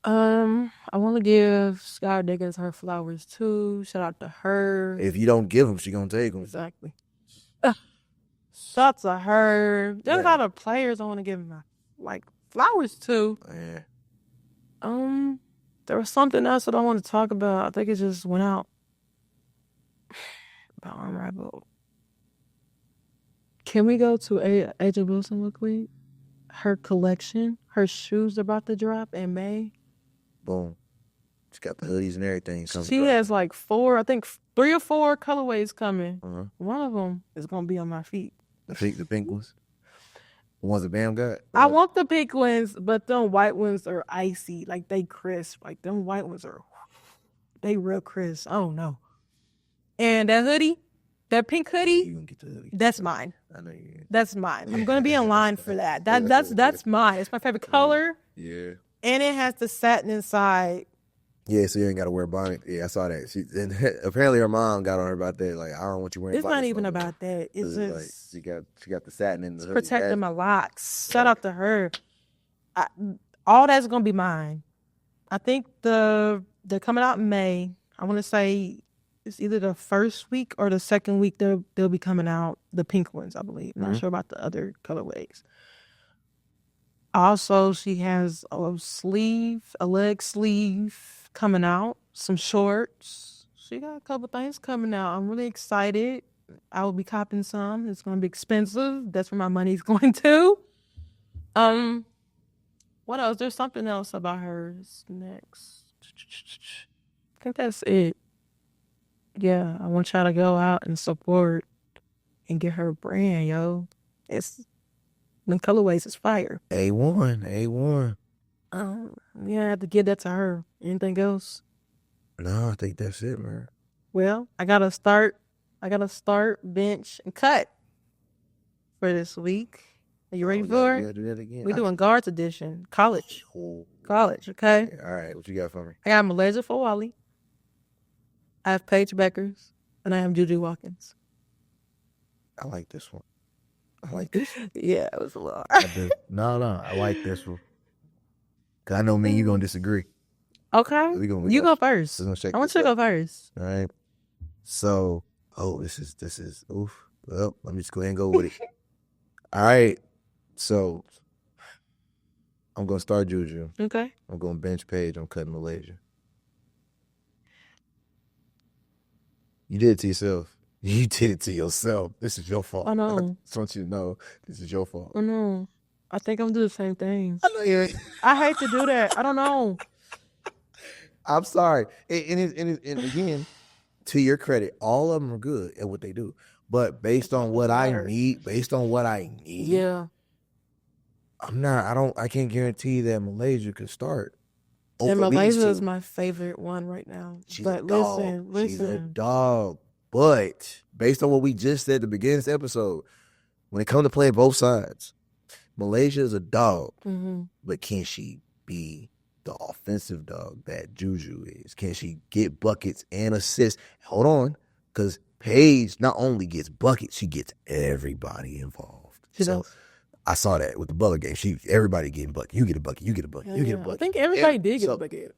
I want to give Sky Diggins her flowers too. Shout out to her. If you don't give them, she gonna take them. Exactly. Shout out to her. There's a lot of players I want to give my flowers to. Yeah. There was something else that I want to talk about. I think it just went out. About Unrivaled. Can we go to AJ Wilson real quick? Her collection, her shoes are about to drop in May. Boom. She got the hoodies and everything. She has 4, I think 3 or 4 colorways coming. Uh-huh. One of them is going to be on my feet. The pink ones? The ones that Bam got? I want the pink ones, but them white ones are icy. Like, they crisp. Like, them white ones they real crisp. I don't know. And that hoodie, that pink hoodie, You gonna get the hoodie. that's mine. I know you. That's mine. I'm going to be in line for that. That's mine. It's my favorite color. Yeah. And it has the satin inside. Yeah, so you ain't got to wear a bonnet. Yeah, I saw that. And apparently her mom got on her about that. Like, I don't want you wearing. It's not even about that. It's just she got the satin in the hoodie. protecting my locks. Shout out to her. All that's gonna be mine. I think they're coming out in May. I want to say it's either the first week or the second week. They'll be coming out. The pink ones, I believe. Not sure about the other colorways. Also, she has a leg sleeve coming out, some shorts. She got a couple things coming out. I'm really excited. I will be copping some. It's going to be expensive. That's where my money's going to. What else? There's something else about hers next. I think that's it. Yeah, I want y'all to go out and support and get her brand, yo. The colorways is fire. A1. Yeah, I have to give that to her. Anything else? No, I think that's it, man. Well, I gotta start, bench, and cut for this week. Are you ready for Yeah, it? do that again. We're doing guards edition. College, okay? All right, what you got for me? I got Malaysia Fawali. I have Paige Beckers. And I have Juju Watkins. I like this one. Yeah, it was a lot. I do. No, I like this one. Because I know me and you going to disagree. Okay. You go first. We're gonna check I want this you to out. go first. All right. So, this is oof. Well, let me just go ahead and go with it. All right. So, I'm going to start Juju. Okay. I'm going bench Page. I'm cutting Malaysia. You did it to yourself. You did it to yourself. This is your fault. I know. Just want you to know this is your fault. I know. I think I'm doing the same thing. I know you ain't. I hate to do that. I don't know. I'm sorry. And again, to your credit, all of them are good at what they do. But based on what I need, Yeah. I can't guarantee that Malaysia could start. And over these Malaysia is two. my favorite one right now. She's But a dog. She's a listen. dog. But based on what we just said at the beginning of this episode, when it comes to play both sides, Malaysia is a dog. Mm-hmm. But can she be the offensive dog that Juju is? Can she get buckets and assists? Hold on, because Paige not only gets buckets, she gets everybody involved. She does. I saw that with the Butler game. Everybody getting bucket. You get a bucket. You get a bucket. You get a bucket. I think everybody did get a bucket.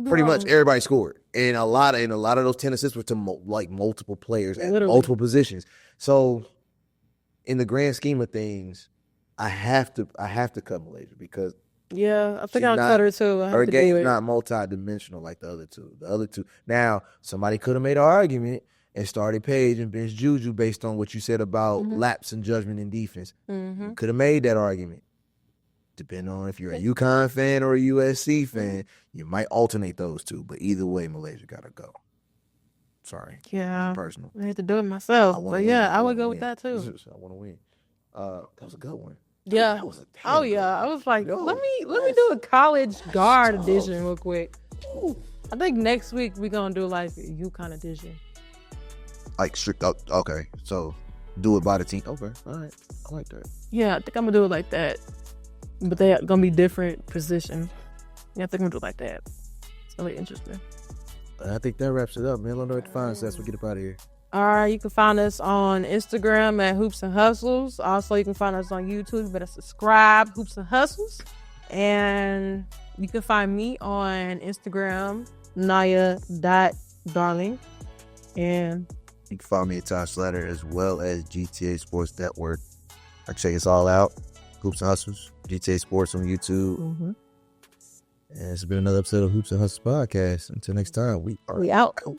Pretty much everybody scored, and a lot of those 10 assists were to multiple players at Literally. multiple positions. So, in the grand scheme of things, I have to cut Malaysia because Yeah, I think she's I'll not- cut her too. I have her to do game's it. not multi-dimensional like the other two. The other two. Now, somebody could have made an argument and started Paige and bench Juju based on what you said about lapse in judgment in defense. Mm-hmm. Could have made that argument. Depending on if you're a UConn fan or a USC fan, you might alternate those two. But either way, Malaysia got to go. Sorry. Yeah, Personal. I had to do it myself. wanna But yeah, win. I would wanna go with win. that too. I want to win. That was a good one. Yeah. That was a Oh damn yeah, good I was like, Yo, let me do a college guard tough. edition real quick. I think next week we're gonna do like a UConn edition. Like strict up. Okay, so do it by the team. Okay, all right, I like that. Yeah, I think I'm gonna do it like that. But they're gonna be different positions. Yeah, I think I'm gonna do it like that. It's gonna be interesting. I think that wraps it up, man. Let me know what to find us. We get up out of here. All right, you can find us on Instagram at Hoops and Hustles. Also, you can find us on YouTube. You better subscribe, Hoops and Hustles. And you can find me on Instagram, Naya.Darling. And You can follow me at Todd Slatter as well as GTA Sports Network. I check us all out. Hoops and Hustles, GTA Sports on YouTube. mm-hmm. And it's been another episode of Hoops and Hustles Podcast. Until next time, we are we out. out.